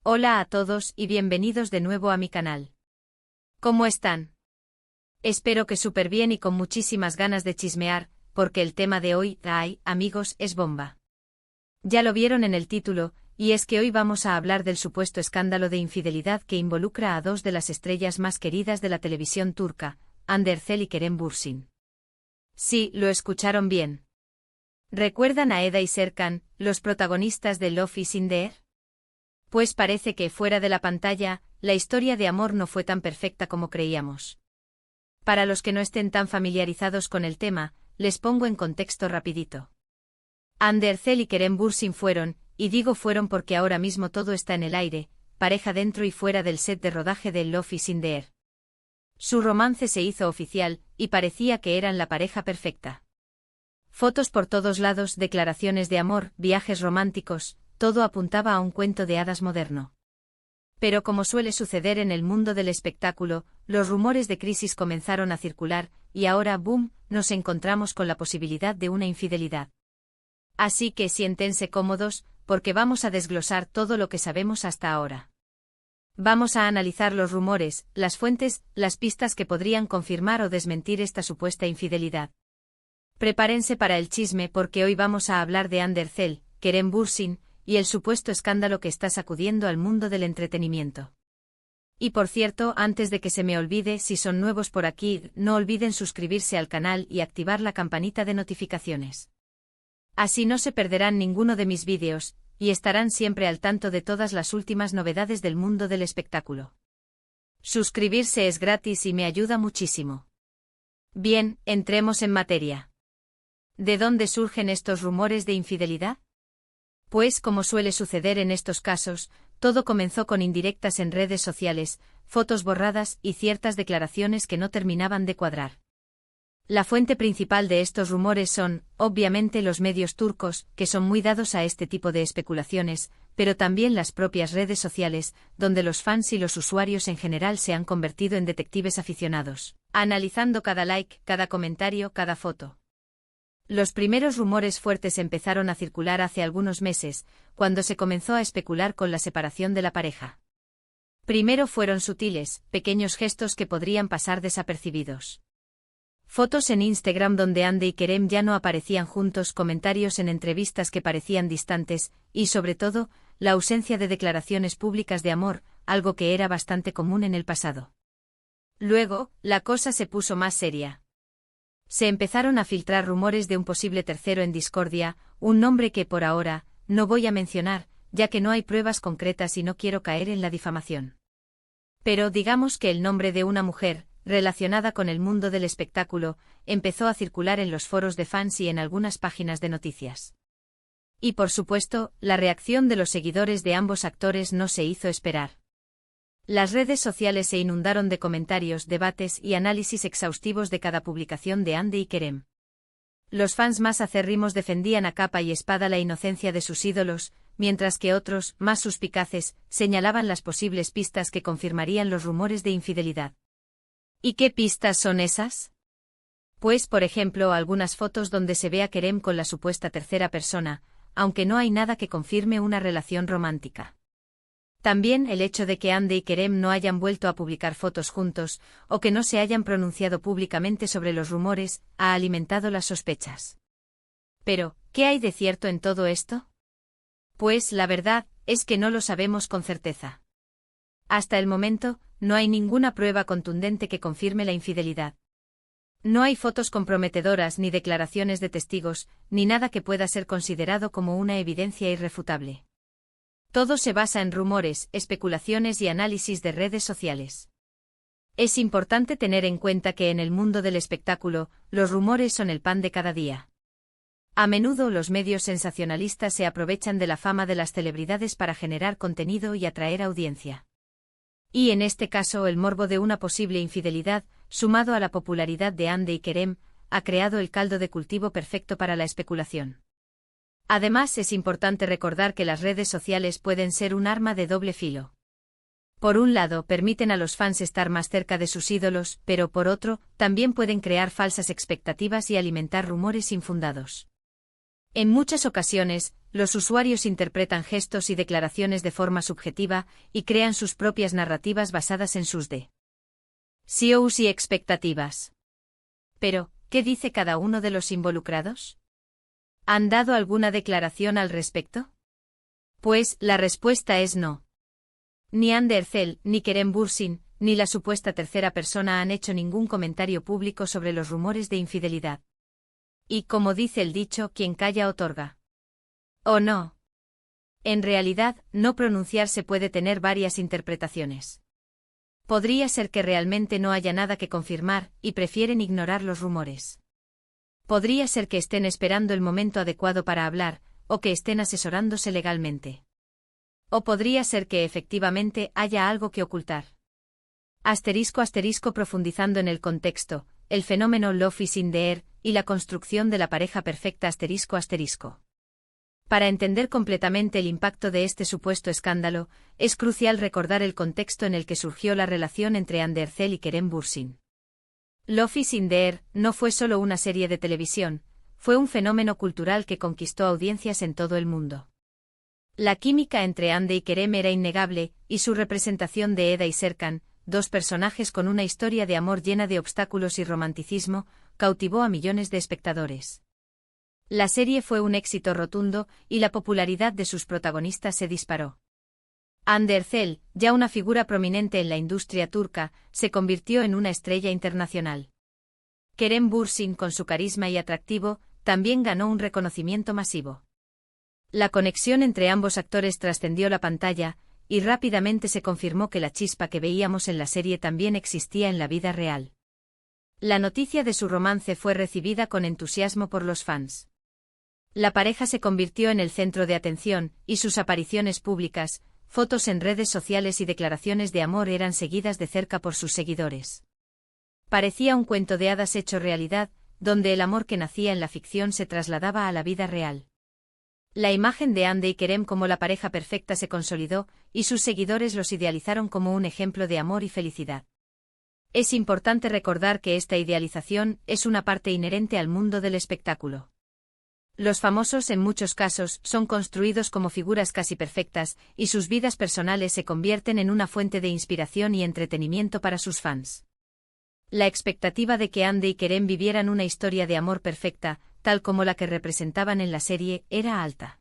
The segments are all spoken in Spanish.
Hola a todos y bienvenidos de nuevo a mi canal. ¿Cómo están? Espero que súper bien y con muchísimas ganas de chismear, porque el tema de hoy, amigos, es bomba. Ya lo vieron en el título, y es que hoy vamos a hablar del supuesto escándalo de infidelidad que involucra a dos de las estrellas más queridas de la televisión turca, Hande Erçel y Kerem Bürsin. Sí, lo escucharon bien. ¿Recuerdan a Eda y Serkan, los protagonistas de Love is in the Air? Pues parece que, fuera de la pantalla, la historia de amor no fue tan perfecta como creíamos. Para los que no estén tan familiarizados con el tema, les pongo en contexto rapidito. Hande Erçel y Kerem Bürsin fueron, y digo fueron porque ahora mismo todo está en el aire, pareja dentro y fuera del set de rodaje de Love is in the Air. Su romance se hizo oficial, y parecía que eran la pareja perfecta. Fotos por todos lados, declaraciones de amor, viajes románticos, todo apuntaba a un cuento de hadas moderno. Pero como suele suceder en el mundo del espectáculo, los rumores de crisis comenzaron a circular, y ahora, boom, nos encontramos con la posibilidad de una infidelidad. Así que siéntense cómodos, porque vamos a desglosar todo lo que sabemos hasta ahora. Vamos a analizar los rumores, las fuentes, las pistas que podrían confirmar o desmentir esta supuesta infidelidad. Prepárense para el chisme porque hoy vamos a hablar de Hande Erçel, Kerem Bürsin, y el supuesto escándalo que está sacudiendo al mundo del entretenimiento. Y por cierto, antes de que se me olvide, si son nuevos por aquí, no olviden suscribirse al canal y activar la campanita de notificaciones. Así no se perderán ninguno de mis vídeos, y estarán siempre al tanto de todas las últimas novedades del mundo del espectáculo. Suscribirse es gratis y me ayuda muchísimo. Bien, entremos en materia. ¿De dónde surgen estos rumores de infidelidad? Pues, como suele suceder en estos casos, todo comenzó con indirectas en redes sociales, fotos borradas y ciertas declaraciones que no terminaban de cuadrar. La fuente principal de estos rumores son, obviamente, los medios turcos, que son muy dados a este tipo de especulaciones, pero también las propias redes sociales, donde los fans y los usuarios en general se han convertido en detectives aficionados, analizando cada like, cada comentario, cada foto. Los primeros rumores fuertes empezaron a circular hace algunos meses, cuando se comenzó a especular con la separación de la pareja. Primero fueron sutiles, pequeños gestos que podrían pasar desapercibidos. Fotos en Instagram donde Hande y Kerem ya no aparecían juntos, comentarios en entrevistas que parecían distantes, y sobre todo, la ausencia de declaraciones públicas de amor, algo que era bastante común en el pasado. Luego, la cosa se puso más seria. Se empezaron a filtrar rumores de un posible tercero en discordia, un nombre que por ahora no voy a mencionar, ya que no hay pruebas concretas y no quiero caer en la difamación. Pero digamos que el nombre de una mujer, relacionada con el mundo del espectáculo, empezó a circular en los foros de fans y en algunas páginas de noticias. Y por supuesto, la reacción de los seguidores de ambos actores no se hizo esperar. Las redes sociales se inundaron de comentarios, debates y análisis exhaustivos de cada publicación de Hande y Kerem. Los fans más acérrimos defendían a capa y espada la inocencia de sus ídolos, mientras que otros, más suspicaces, señalaban las posibles pistas que confirmarían los rumores de infidelidad. ¿Y qué pistas son esas? Pues, por ejemplo, algunas fotos donde se ve a Kerem con la supuesta tercera persona, aunque no hay nada que confirme una relación romántica. También el hecho de que Hande y Kerem no hayan vuelto a publicar fotos juntos, o que no se hayan pronunciado públicamente sobre los rumores, ha alimentado las sospechas. Pero, ¿qué hay de cierto en todo esto? Pues la verdad es que no lo sabemos con certeza. Hasta el momento, no hay ninguna prueba contundente que confirme la infidelidad. No hay fotos comprometedoras ni declaraciones de testigos, ni nada que pueda ser considerado como una evidencia irrefutable. Todo se basa en rumores, especulaciones y análisis de redes sociales. Es importante tener en cuenta que en el mundo del espectáculo, los rumores son el pan de cada día. A menudo los medios sensacionalistas se aprovechan de la fama de las celebridades para generar contenido y atraer audiencia. Y en este caso el morbo de una posible infidelidad, sumado a la popularidad de Hande y Kerem, ha creado el caldo de cultivo perfecto para la especulación. Además, es importante recordar que las redes sociales pueden ser un arma de doble filo. Por un lado, permiten a los fans estar más cerca de sus ídolos, pero por otro, también pueden crear falsas expectativas y alimentar rumores infundados. En muchas ocasiones, los usuarios interpretan gestos y declaraciones de forma subjetiva y crean sus propias narrativas basadas en sus deseos y expectativas. Pero, ¿qué dice cada uno de los involucrados? ¿Han dado alguna declaración al respecto? Pues, la respuesta es no. Ni Ander Zell, ni Kerem Bürsin, ni la supuesta tercera persona han hecho ningún comentario público sobre los rumores de infidelidad. Y como dice el dicho, quien calla otorga. ¿O no? En realidad, no pronunciarse puede tener varias interpretaciones. Podría ser que realmente no haya nada que confirmar, y prefieren ignorar los rumores. Podría ser que estén esperando el momento adecuado para hablar, o que estén asesorándose legalmente. O podría ser que efectivamente haya algo que ocultar. Profundizando en el contexto, el fenómeno Love is in the air, y la construcción de la pareja perfecta Para entender completamente el impacto de este supuesto escándalo, es crucial recordar el contexto en el que surgió la relación entre Ander Zell y Kerem Bürsin. Love is in the air no fue solo una serie de televisión, fue un fenómeno cultural que conquistó audiencias en todo el mundo. La química entre Ande y Kerem era innegable, y su representación de Eda y Serkan, dos personajes con una historia de amor llena de obstáculos y romanticismo, cautivó a millones de espectadores. La serie fue un éxito rotundo, y la popularidad de sus protagonistas se disparó. Ander Zell, ya una figura prominente en la industria turca, se convirtió en una estrella internacional. Kerem Bürsin, con su carisma y atractivo, también ganó un reconocimiento masivo. La conexión entre ambos actores trascendió la pantalla, y rápidamente se confirmó que la chispa que veíamos en la serie también existía en la vida real. La noticia de su romance fue recibida con entusiasmo por los fans. La pareja se convirtió en el centro de atención, y sus apariciones públicas, fotos en redes sociales y declaraciones de amor eran seguidas de cerca por sus seguidores. Parecía un cuento de hadas hecho realidad, donde el amor que nacía en la ficción se trasladaba a la vida real. La imagen de Ande y Kerem como la pareja perfecta se consolidó, y sus seguidores los idealizaron como un ejemplo de amor y felicidad. Es importante recordar que esta idealización es una parte inherente al mundo del espectáculo. Los famosos en muchos casos son construidos como figuras casi perfectas, y sus vidas personales se convierten en una fuente de inspiración y entretenimiento para sus fans. La expectativa de que Ande y Kerem vivieran una historia de amor perfecta, tal como la que representaban en la serie, era alta.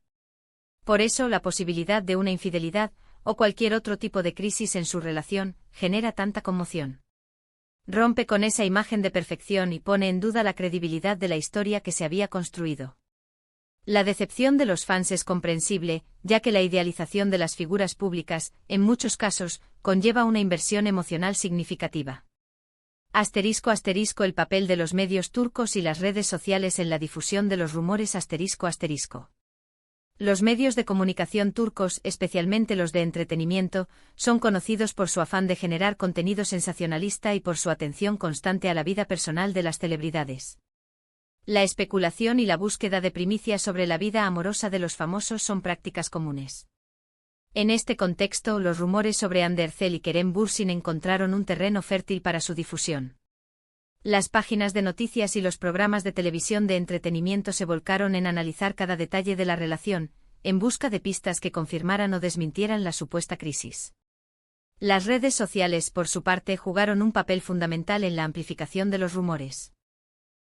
Por eso la posibilidad de una infidelidad, o cualquier otro tipo de crisis en su relación, genera tanta conmoción. Rompe con esa imagen de perfección y pone en duda la credibilidad de la historia que se había construido. La decepción de los fans es comprensible, ya que la idealización de las figuras públicas, en muchos casos, conlleva una inversión emocional significativa. El papel de los medios turcos y las redes sociales en la difusión de los rumores. Los medios de comunicación turcos, especialmente los de entretenimiento, son conocidos por su afán de generar contenido sensacionalista y por su atención constante a la vida personal de las celebridades. La especulación y la búsqueda de primicias sobre la vida amorosa de los famosos son prácticas comunes. En este contexto, los rumores sobre Ander Zell y Kerem Bürsin encontraron un terreno fértil para su difusión. Las páginas de noticias y los programas de televisión de entretenimiento se volcaron en analizar cada detalle de la relación, en busca de pistas que confirmaran o desmintieran la supuesta crisis. Las redes sociales, por su parte, jugaron un papel fundamental en la amplificación de los rumores.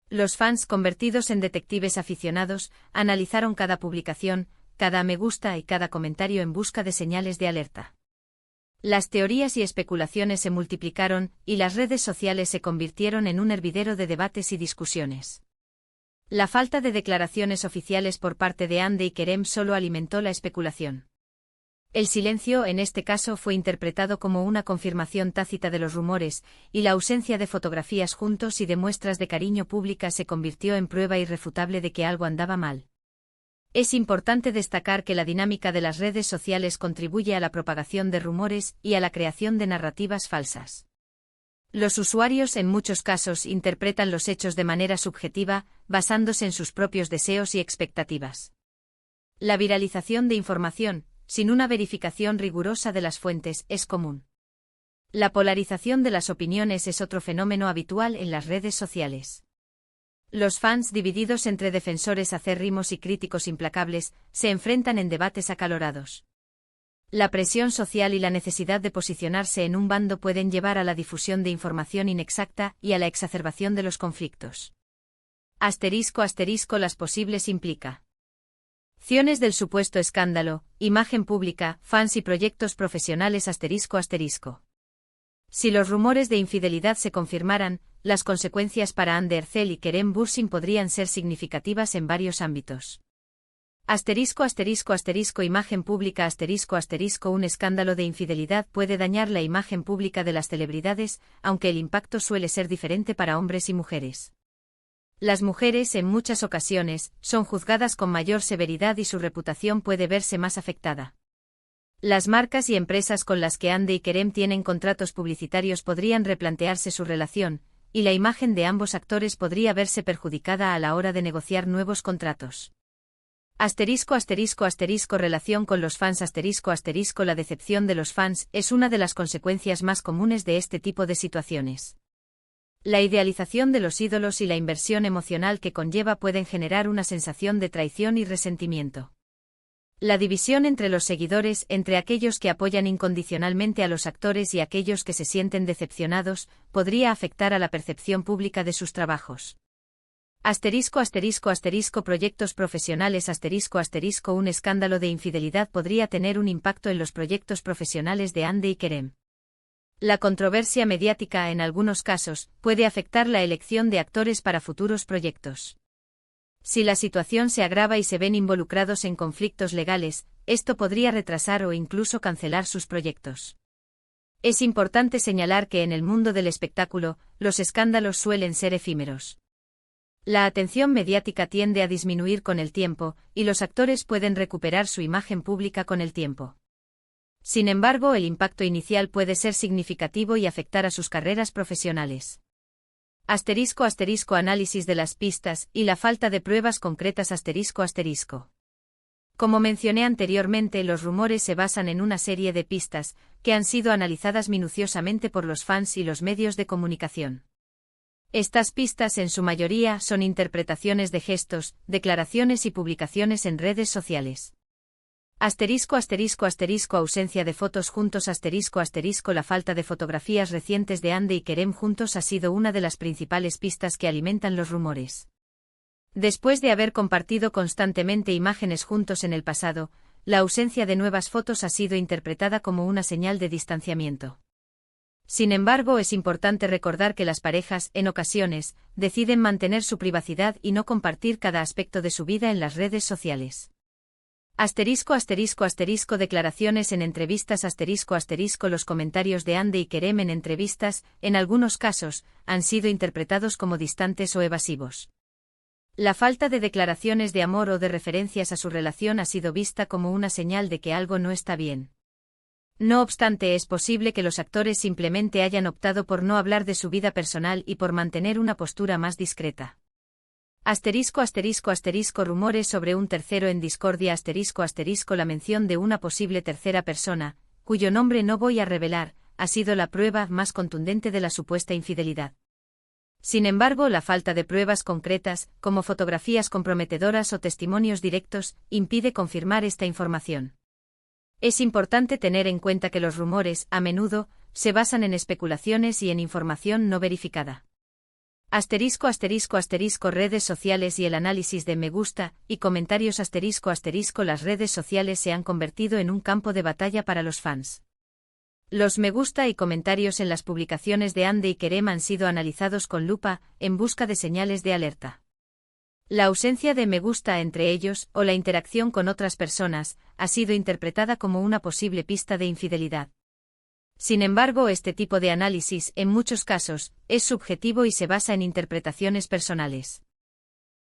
Los fans, convertidos en detectives aficionados, analizaron cada publicación, cada me gusta y cada comentario en busca de señales de alerta. Las teorías y especulaciones se multiplicaron, y las redes sociales se convirtieron en un hervidero de debates y discusiones. La falta de declaraciones oficiales por parte de Ande y Kerem solo alimentó la especulación. El silencio en este caso fue interpretado como una confirmación tácita de los rumores, y la ausencia de fotografías juntos y de muestras de cariño públicas se convirtió en prueba irrefutable de que algo andaba mal. Es importante destacar que la dinámica de las redes sociales contribuye a la propagación de rumores y a la creación de narrativas falsas. Los usuarios en muchos casos interpretan los hechos de manera subjetiva, basándose en sus propios deseos y expectativas. La viralización de información, sin una verificación rigurosa de las fuentes, es común. La polarización de las opiniones es otro fenómeno habitual en las redes sociales. Los fans, divididos entre defensores acérrimos y críticos implacables, se enfrentan en debates acalorados. La presión social y la necesidad de posicionarse en un bando pueden llevar a la difusión de información inexacta y a la exacerbación de los conflictos. *** Las posibles implicaciones del supuesto escándalo, imagen pública, fans y proyectos profesionales ***. Si los rumores de infidelidad se confirmaran, las consecuencias para Anne Ercel y Kerem Bürsin podrían ser significativas en varios ámbitos. Imagen pública Un escándalo de infidelidad puede dañar la imagen pública de las celebridades, aunque el impacto suele ser diferente para hombres y mujeres. Las mujeres, en muchas ocasiones, son juzgadas con mayor severidad y su reputación puede verse más afectada. Las marcas y empresas con las que Anne y Kerem tienen contratos publicitarios podrían replantearse su relación, y la imagen de ambos actores podría verse perjudicada a la hora de negociar nuevos contratos. Relación con los fans. La decepción de los fans es una de las consecuencias más comunes de este tipo de situaciones. La idealización de los ídolos y la inversión emocional que conlleva pueden generar una sensación de traición y resentimiento. La división entre los seguidores, entre aquellos que apoyan incondicionalmente a los actores y aquellos que se sienten decepcionados, podría afectar a la percepción pública de sus trabajos. Proyectos profesionales. Un escándalo de infidelidad podría tener un impacto en los proyectos profesionales de Anne y Kerem. La controversia mediática, en algunos casos, puede afectar la elección de actores para futuros proyectos. Si la situación se agrava y se ven involucrados en conflictos legales, esto podría retrasar o incluso cancelar sus proyectos. Es importante señalar que en el mundo del espectáculo, los escándalos suelen ser efímeros. La atención mediática tiende a disminuir con el tiempo, y los actores pueden recuperar su imagen pública con el tiempo. Sin embargo, el impacto inicial puede ser significativo y afectar a sus carreras profesionales. Análisis de las pistas y la falta de pruebas concretas. Como mencioné anteriormente, los rumores se basan en una serie de pistas, que han sido analizadas minuciosamente por los fans y los medios de comunicación. Estas pistas en su mayoría son interpretaciones de gestos, declaraciones y publicaciones en redes sociales. Ausencia de fotos juntos. La falta de fotografías recientes de Anne y Kerem juntos ha sido una de las principales pistas que alimentan los rumores. Después de haber compartido constantemente imágenes juntos en el pasado, la ausencia de nuevas fotos ha sido interpretada como una señal de distanciamiento. Sin embargo, es importante recordar que las parejas, en ocasiones, deciden mantener su privacidad y no compartir cada aspecto de su vida en las redes sociales. Declaraciones en entrevistas. Los comentarios de Anne y Kerem en entrevistas, en algunos casos, han sido interpretados como distantes o evasivos. La falta de declaraciones de amor o de referencias a su relación ha sido vista como una señal de que algo no está bien. No obstante, es posible que los actores simplemente hayan optado por no hablar de su vida personal y por mantener una postura más discreta. Rumores sobre un tercero en discordia. La mención de una posible tercera persona, cuyo nombre no voy a revelar, ha sido la prueba más contundente de la supuesta infidelidad. Sin embargo, la falta de pruebas concretas, como fotografías comprometedoras o testimonios directos, impide confirmar esta información. Es importante tener en cuenta que los rumores, a menudo, se basan en especulaciones y en información no verificada. Redes sociales y el análisis de me gusta y comentarios. Las redes sociales se han convertido en un campo de batalla para los fans. Los me gusta y comentarios en las publicaciones de Anne y Kerem han sido analizados con lupa, en busca de señales de alerta. La ausencia de me gusta entre ellos, o la interacción con otras personas, ha sido interpretada como una posible pista de infidelidad. Sin embargo, este tipo de análisis, en muchos casos, es subjetivo y se basa en interpretaciones personales.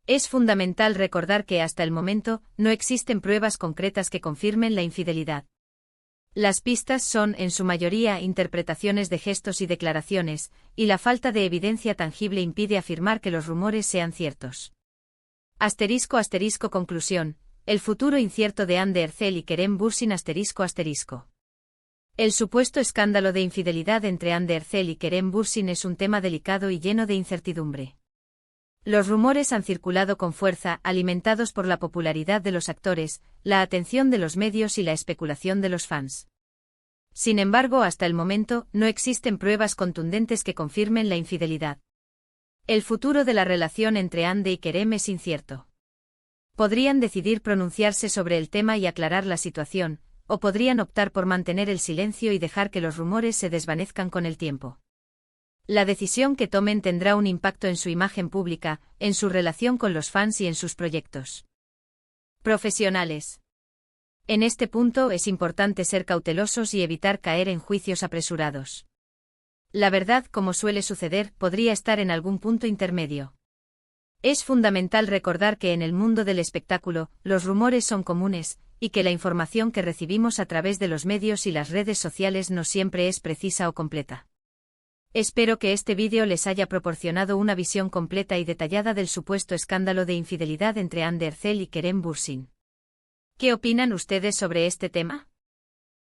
Es fundamental recordar que hasta el momento, no existen pruebas concretas que confirmen la infidelidad. Las pistas son, en su mayoría, interpretaciones de gestos y declaraciones, y la falta de evidencia tangible impide afirmar que los rumores sean ciertos. Conclusión. El futuro incierto de Anne Ercel y Kerem Bürsin. El supuesto escándalo de infidelidad entre Anne Ercel y Kerem Bürsin es un tema delicado y lleno de incertidumbre. Los rumores han circulado con fuerza, alimentados por la popularidad de los actores, la atención de los medios y la especulación de los fans. Sin embargo, hasta el momento, no existen pruebas contundentes que confirmen la infidelidad. El futuro de la relación entre Hande y Kerem es incierto. Podrían decidir pronunciarse sobre el tema y aclarar la situación, o podrían optar por mantener el silencio y dejar que los rumores se desvanezcan con el tiempo. La decisión que tomen tendrá un impacto en su imagen pública, en su relación con los fans y en sus proyectos profesionales. En este punto es importante ser cautelosos y evitar caer en juicios apresurados. La verdad, como suele suceder, podría estar en algún punto intermedio. Es fundamental recordar que en el mundo del espectáculo, los rumores son comunes, y que la información que recibimos a través de los medios y las redes sociales no siempre es precisa o completa. Espero que este vídeo les haya proporcionado una visión completa y detallada del supuesto escándalo de infidelidad entre Hande Erçel y Kerem Bürsin. ¿Qué opinan ustedes sobre este tema?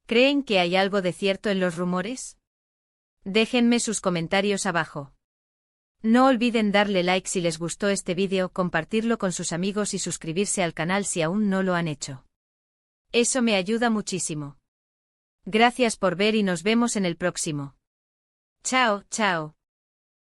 ¿Creen que hay algo de cierto en los rumores? Déjenme sus comentarios abajo. No olviden darle like si les gustó este vídeo, compartirlo con sus amigos y suscribirse al canal si aún no lo han hecho. Eso me ayuda muchísimo. Gracias por ver y nos vemos en el próximo. Chao, chao.